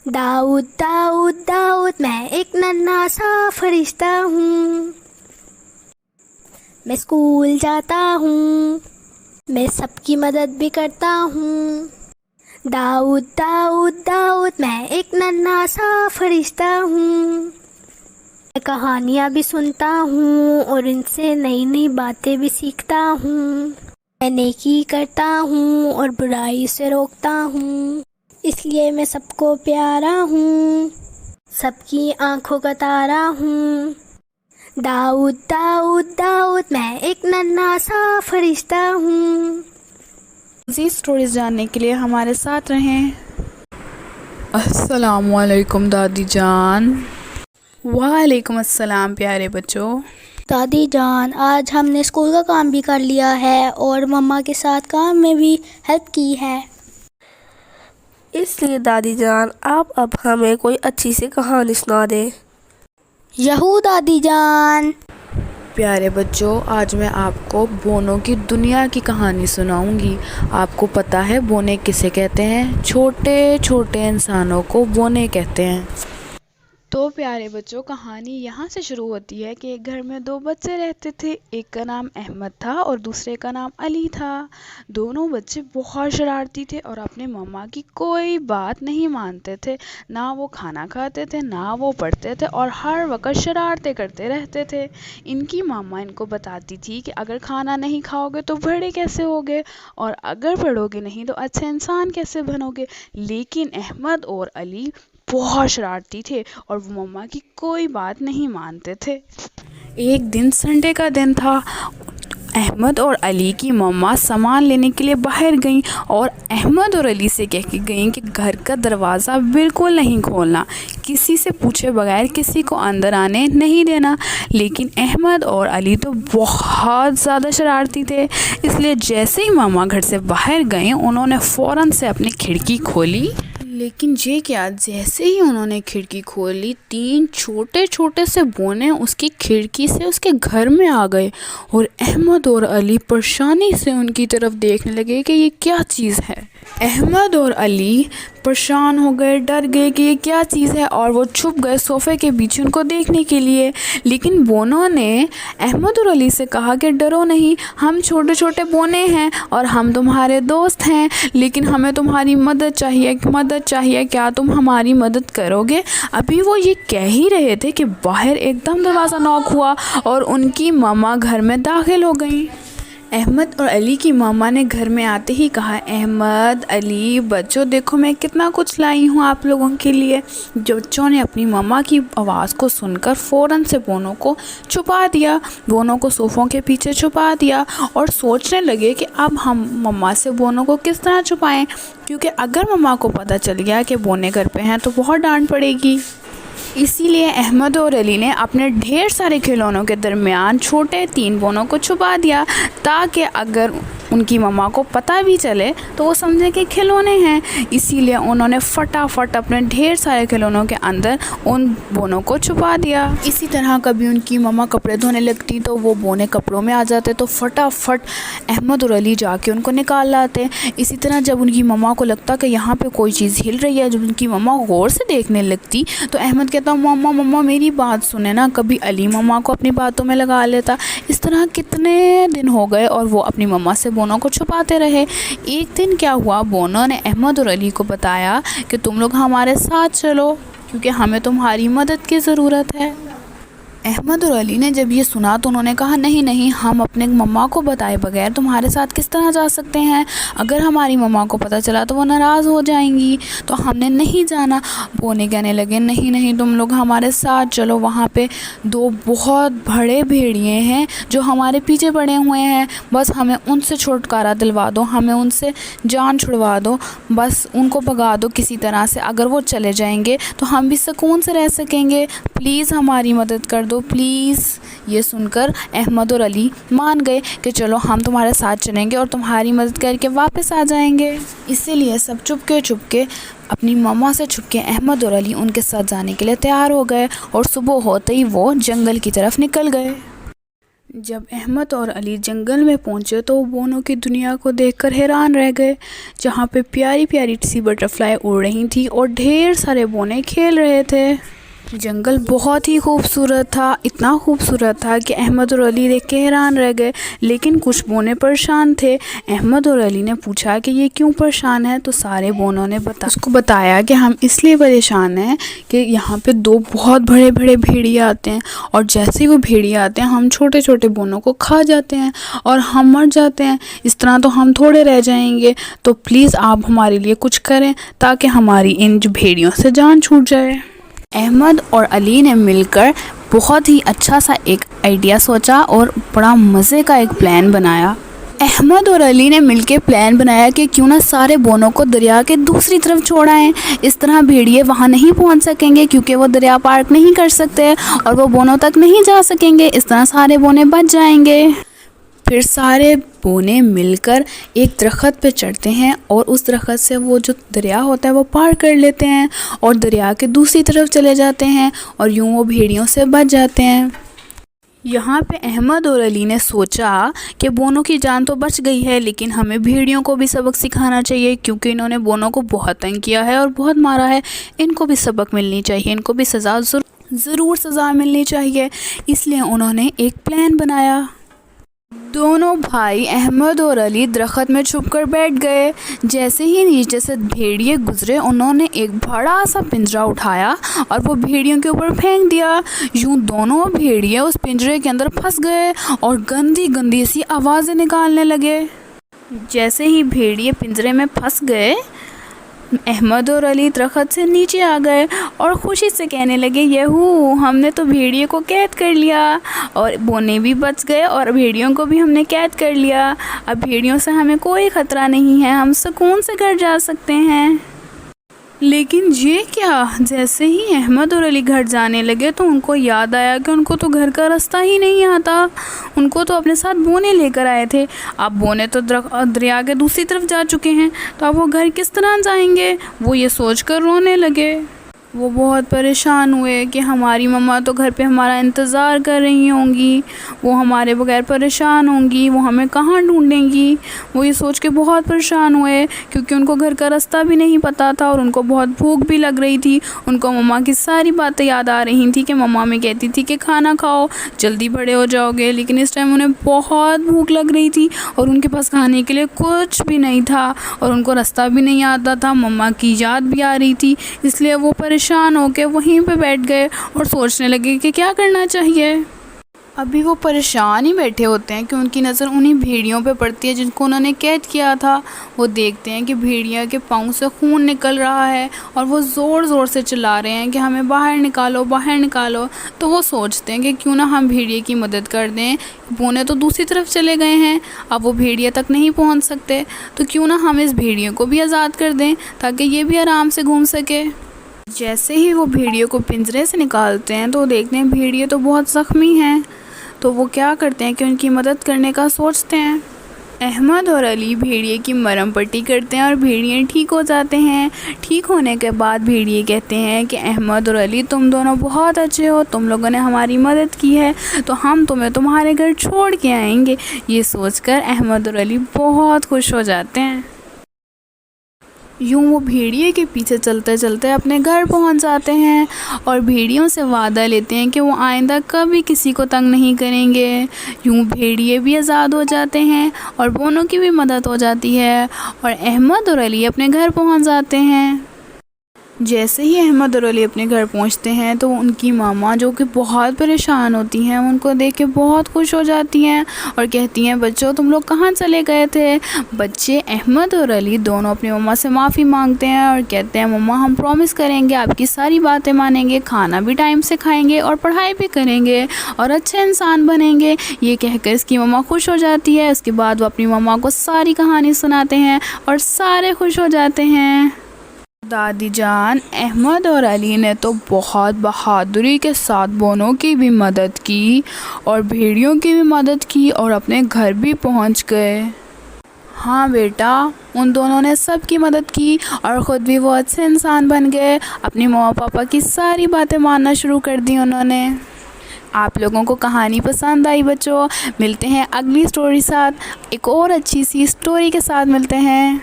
داؤد داؤد داؤد میں ایک ننھا سا فرشتہ ہوں، میں اسکول جاتا ہوں، میں سب کی مدد بھی کرتا ہوں۔ داؤد داؤد داؤد میں ایک ننھا سا فرشتہ ہوں، میں کہانیاں بھی سنتا ہوں اور ان سے نئی نئی باتیں بھی سیکھتا ہوں۔ میں نیکی کرتا ہوں اور برائی سے روکتا ہوں، اس لیے میں سب کو پیارا ہوں، سب کی آنکھوں کا تارا ہوں۔ داؤد داؤد داؤد میں ایک ننھا سا فرشتہ ہوں۔ مزید سٹوریز جاننے کے لیے ہمارے ساتھ رہیں۔ السلام علیکم دادی جان۔ وعلیکم السلام پیارے بچوں۔ دادی جان، آج ہم نے اسکول کا کام بھی کر لیا ہے اور مما کے ساتھ کام میں بھی ہیلپ کی ہے۔ اس لیے دادی جان آپ اب ہمیں کوئی اچھی سی کہانی سنا دیں۔ یہو دادی جان۔ پیارے بچوں، آج میں آپ کو بونوں کی دنیا کی کہانی سناؤں گی۔ آپ کو پتہ ہے بونے کسے کہتے ہیں؟ چھوٹے چھوٹے انسانوں کو بونے کہتے ہیں۔ تو پیارے بچوں، کہانی یہاں سے شروع ہوتی ہے کہ ایک گھر میں دو بچے رہتے تھے۔ ایک کا نام احمد تھا اور دوسرے کا نام علی تھا۔ دونوں بچے بہت شرارتی تھے اور اپنے ماما کی کوئی بات نہیں مانتے تھے۔ نہ وہ کھانا کھاتے تھے، نہ وہ پڑھتے تھے اور ہر وقت شرارتیں کرتے رہتے تھے۔ ان کی ماما ان کو بتاتی تھی کہ اگر کھانا نہیں کھاؤ گے تو بڑے کیسے ہوگے، اور اگر پڑھو گے نہیں تو اچھے انسان کیسے بنو گے۔ لیکن احمد اور علی بہت شرارتی تھے اور وہ مما کی کوئی بات نہیں مانتے تھے۔ ایک دن سنڈے کا دن تھا۔ احمد اور علی کی مما سامان لینے کے لیے باہر گئیں اور احمد اور علی سے کہہ کے گئیں کہ گھر کا دروازہ بالکل نہیں کھولنا، کسی سے پوچھے بغیر کسی کو اندر آنے نہیں دینا۔ لیکن احمد اور علی تو بہت زیادہ شرارتی تھے، اس لیے جیسے ہی ماما گھر سے باہر گئیں انہوں نے فوراً سے اپنی کھڑکی کھولی۔ لیکن یہ کیا، جیسے ہی انہوں نے کھڑکی کھولی تین چھوٹے چھوٹے سے بونے اس کی کھڑکی سے اس کے گھر میں آ گئے، اور احمد اور علی پریشانی سے ان کی طرف دیکھنے لگے کہ یہ کیا چیز ہے۔ احمد اور علی پریشان ہو گئے، ڈر گئے کہ یہ کیا چیز ہے، اور وہ چھپ گئے صوفے کے پیچھے ان کو دیکھنے کے لیے۔ لیکن بونوں نے احمد اور علی سے کہا کہ ڈرو نہیں، ہم چھوٹے چھوٹے بونے ہیں اور ہم تمہارے دوست ہیں، لیکن ہمیں تمہاری مدد چاہیے، کیا تم ہماری مدد کرو گے؟ ابھی وہ یہ کہہ ہی رہے تھے کہ باہر ایک دم دروازہ ناک ہوا اور ان کی ماما گھر میں داخل ہو گئیں۔ احمد اور علی کی ماما نے گھر میں آتے ہی کہا، احمد، علی، بچوں دیکھو میں کتنا کچھ لائی ہوں آپ لوگوں کے لیے۔ بچوں نے اپنی ماما کی آواز کو سن کر فوراً سے بونوں کو چھپا دیا، بونوں کو صوفوں کے پیچھے چھپا دیا، اور سوچنے لگے کہ اب ہم ماما سے بونوں کو کس طرح چھپائیں، کیونکہ اگر ماما کو پتہ چل گیا کہ بونے گھر پہ ہیں تو بہت ڈانٹ پڑے گی۔ اسی لیے احمد اور علی نے اپنے ڈھیر سارے کھلونوں کے درمیان چھوٹے تین بونوں کو چھپا دیا، تاکہ اگر ان کی ماما کو پتہ بھی چلے تو وہ سمجھے کہ کھلونے ہیں۔ اسی لیے انہوں نے فٹافٹ اپنے ڈھیر سارے کھلونوں کے اندر ان بونوں کو چھپا دیا۔ اسی طرح کبھی ان کی ماما کپڑے دھونے لگتی تو وہ بونے کپڑوں میں آ جاتے، تو فٹافٹ احمد اور علی جا کے ان کو نکال لاتے۔ اسی طرح جب ان کی ماما کو لگتا کہ یہاں پہ کوئی چیز ہل رہی ہے، جب ان کی ماما غور سے دیکھنے لگتی تو احمد کہتا، ماما میری بات سنے نا۔ کبھی علی ماما کو اپنی باتوں میں لگا لیتا۔ اس طرح کتنے دن ہو گئے اور وہ اپنی ماما سے بونوں کو چھپاتے رہے۔ ایک دن کیا ہوا، بونوں نے احمد اور علی کو بتایا کہ تم لوگ ہمارے ساتھ چلو کیونکہ ہمیں تمہاری مدد کی ضرورت ہے۔ احمد اور علی نے جب یہ سنا تو انہوں نے کہا، نہیں، ہم اپنے مما کو بتائے بغیر تمہارے ساتھ کس طرح جا سکتے ہیں؟ اگر ہماری مما کو پتہ چلا تو وہ ناراض ہو جائیں گی، تو ہم نے نہیں جانا۔ بونے کہنے لگے، نہیں تم لوگ ہمارے ساتھ چلو، وہاں پہ دو بہت بڑے بھیڑیے ہیں جو ہمارے پیچھے پڑے ہوئے ہیں، بس ہمیں ان سے چھٹکارا دلوا دو، ہمیں ان سے جان چھڑوا دو، بس ان کو بھگا دو کسی طرح سے۔ اگر وہ چلے جائیں گے تو ہم بھی سکون سے رہ سکیں گے، پلیز ہماری مدد کر دو پلیز۔ یہ سن کر احمد اور علی مان گئے کہ چلو ہم تمہارے ساتھ چلیں گے اور تمہاری مدد کر کے واپس آ جائیں گے۔ اسی لیے سب چپ کے اپنی ماما سے چھپ کے احمد اور علی ان کے ساتھ جانے کے لیے تیار ہو گئے، اور صبح ہوتے ہی وہ جنگل کی طرف نکل گئے۔ جب احمد اور علی جنگل میں پہنچے تو وہ بونوں کی دنیا کو دیکھ کر حیران رہ گئے، جہاں پہ پیاری پیاری سی بٹرفلائی اڑ رہی تھی اور ڈھیر سارے بونے کھیل رہے تھے۔ جنگل بہت ہی خوبصورت تھا، اتنا خوبصورت تھا کہ احمد اور علی دیکھ کے حیران رہ گئے، لیکن کچھ بونے پریشان تھے۔ احمد اور علی نے پوچھا کہ یہ کیوں پریشان ہے، تو سارے بونوں نے اس کو بتایا کہ ہم اس لیے پریشان ہیں کہ یہاں پہ دو بہت بڑے بڑے بھیڑیے آتے ہیں، اور جیسے ہی وہ بھیڑیے آتے ہیں ہم چھوٹے چھوٹے بونوں کو کھا جاتے ہیں اور ہم مر جاتے ہیں، اس طرح تو ہم تھوڑے رہ جائیں گے، تو پلیز آپ ہمارے لیے کچھ کریں تاکہ ہماری ان بھیڑیوں سے جان چھوٹ جائے۔ احمد اور علی نے مل کر بہت ہی اچھا سا ایک آئیڈیا سوچا اور بڑا مزے کا ایک پلان بنایا۔ احمد اور علی نے مل کے پلان بنایا کہ کیوں نہ سارے بونوں کو دریا کے دوسری طرف چھوڑائیں، اس طرح بھیڑیے وہاں نہیں پہنچ سکیں گے کیونکہ وہ دریا پار نہیں کر سکتے اور وہ بونوں تک نہیں جا سکیں گے، اس طرح سارے بونے بچ جائیں گے۔ پھر سارے بونے مل کر ایک درخت پہ چڑھتے ہیں اور اس درخت سے وہ جو دریا ہوتا ہے وہ پار کر لیتے ہیں اور دریا کے دوسری طرف چلے جاتے ہیں اور یوں وہ بھیڑیوں سے بچ جاتے ہیں۔ یہاں پہ احمد اور علی نے سوچا کہ بونوں کی جان تو بچ گئی ہے، لیکن ہمیں بھیڑیوں کو بھی سبق سکھانا چاہیے کیونکہ انہوں نے بونوں کو بہت تنگ کیا ہے اور بہت مارا ہے، ان کو بھی سبق ملنی چاہیے، ان کو بھی ضرور سزا ملنی چاہیے۔ اس لیے انہوں نے ایک پلان بنایا۔ دونوں بھائی احمد اور علی درخت میں چھپ کر بیٹھ گئے۔ جیسے ہی نیچے سے بھیڑیے گزرے انہوں نے ایک بڑا سا پنجرا اٹھایا اور وہ بھیڑیوں کے اوپر پھینک دیا، یوں دونوں بھیڑیے اس پنجرے کے اندر پھنس گئے اور گندی گندی سی آوازیں نکالنے لگے۔ جیسے ہی بھیڑیے پنجرے میں پھنس گئے احمد اور علی درخت سے نیچے آ گئے اور خوشی سے کہنے لگے، یہو ہم نے تو بھیڑیے کو قید کر لیا اور بونے بھی بچ گئے اور بھیڑیوں کو بھی ہم نے قید کر لیا، اب بھیڑیوں سے ہمیں کوئی خطرہ نہیں ہے، ہم سکون سے گھر جا سکتے ہیں۔ لیکن یہ کیا، جیسے ہی احمد اور علی گھر جانے لگے تو ان کو یاد آیا کہ ان کو تو گھر کا راستہ ہی نہیں آتا، ان کو تو اپنے ساتھ بونے لے کر آئے تھے، اب بونے تو دریا کے دوسری طرف جا چکے ہیں تو اب وہ گھر کس طرح جائیں گے، وہ یہ سوچ کر رونے لگے۔ وہ بہت پریشان ہوئے کہ ہماری مما تو گھر پہ ہمارا انتظار کر رہی ہوں گی، وہ ہمارے بغیر پریشان ہوں گی، وہ ہمیں کہاں ڈھونڈیں گی۔ وہ یہ سوچ کے بہت پریشان ہوئے کیونکہ ان کو گھر کا راستہ بھی نہیں پتہ تھا اور ان کو بہت بھوک بھی لگ رہی تھی۔ ان کو مما کی ساری باتیں یاد آ رہی تھیں کہ مما میں کہتی تھی کہ کھانا کھاؤ جلدی بڑے ہو جاؤ گے، لیکن اس ٹائم انہیں بہت بھوک لگ رہی تھی اور ان کے پاس کھانے کے لیے کچھ بھی نہیں تھا اور ان کو راستہ بھی نہیں آتا تھا، مما کی یاد بھی آ رہی تھی، اس لیے وہ پریشان ہو کے وہیں پہ بیٹھ گئے اور سوچنے لگے کہ کیا کرنا چاہیے۔ ابھی وہ پریشان ہی بیٹھے ہوتے ہیں کہ ان کی نظر انہی بھیڑیوں پہ پڑتی ہے جن کو انہوں نے قید کیا تھا۔ وہ دیکھتے ہیں کہ بھیڑیا کے پاؤں سے خون نکل رہا ہے اور وہ زور زور سے چلا رہے ہیں کہ ہمیں باہر نکالو باہر نکالو، تو وہ سوچتے ہیں کہ کیوں نہ ہم بھیڑیے کی مدد کر دیں، بونے تو دوسری طرف چلے گئے ہیں، اب وہ بھیڑیا تک نہیں پہنچ سکتے، تو کیوں نہ ہم اس بھیڑیے کو بھی آزاد کر دیں تاکہ یہ بھی آرام سے گھوم سکے۔ جیسے ہی وہ بھیڑیے کو پنجرے سے نکالتے ہیں تو وہ دیکھتے ہیں بھیڑیے تو بہت زخمی ہیں، تو وہ کیا کرتے ہیں کہ ان کی مدد کرنے کا سوچتے ہیں۔ احمد اور علی بھیڑیے کی مرہم پٹی کرتے ہیں اور بھیڑیے ٹھیک ہو جاتے ہیں۔ ٹھیک ہونے کے بعد بھیڑیے کہتے ہیں کہ احمد اور علی تم دونوں بہت اچھے ہو، تم لوگوں نے ہماری مدد کی ہے تو ہم تمہیں تمہارے گھر چھوڑ کے آئیں گے۔ یہ سوچ کر احمد اور علی بہت خوش ہو جاتے ہیں۔ یوں وہ بھیڑیے کے پیچھے چلتے چلتے اپنے گھر پہنچ جاتے ہیں اور بھیڑیوں سے وعدہ لیتے ہیں کہ وہ آئندہ کبھی کسی کو تنگ نہیں کریں گے۔ یوں بھیڑیے بھی آزاد ہو جاتے ہیں اور بونوں کی بھی مدد ہو جاتی ہے اور احمد اور علی اپنے گھر پہنچ جاتے ہیں۔ جیسے ہی احمد اور علی اپنے گھر پہنچتے ہیں تو ان کی ماما جو کہ بہت پریشان ہوتی ہیں ان کو دیکھ کے بہت خوش ہو جاتی ہیں اور کہتی ہیں، بچوں تم لوگ کہاں چلے گئے تھے؟ بچے احمد اور علی دونوں اپنی ماما سے معافی مانگتے ہیں اور کہتے ہیں، ماما ہم پرومس کریں گے آپ کی ساری باتیں مانیں گے، کھانا بھی ٹائم سے کھائیں گے اور پڑھائی بھی کریں گے اور اچھے انسان بنیں گے۔ یہ کہہ کر اس کی ماما خوش ہو جاتی ہے۔ اس کے بعد وہ اپنی ماما کو ساری کہانی سناتے ہیں اور سارے خوش ہو جاتے ہیں۔ دادی جان احمد اور علی نے تو بہت بہادری کے ساتھ بونوں کی بھی مدد کی اور بھیڑیوں کی بھی مدد کی اور اپنے گھر بھی پہنچ گئے۔ ہاں بیٹا، ان دونوں نے سب کی مدد کی اور خود بھی وہ اچھے انسان بن گئے، اپنی ماما پاپا کی ساری باتیں ماننا شروع کر دی انہوں نے۔ آپ لوگوں کو کہانی پسند آئی بچوں؟ ملتے ہیں اگلی سٹوری ساتھ، ایک اور اچھی سی سٹوری کے ساتھ ملتے ہیں۔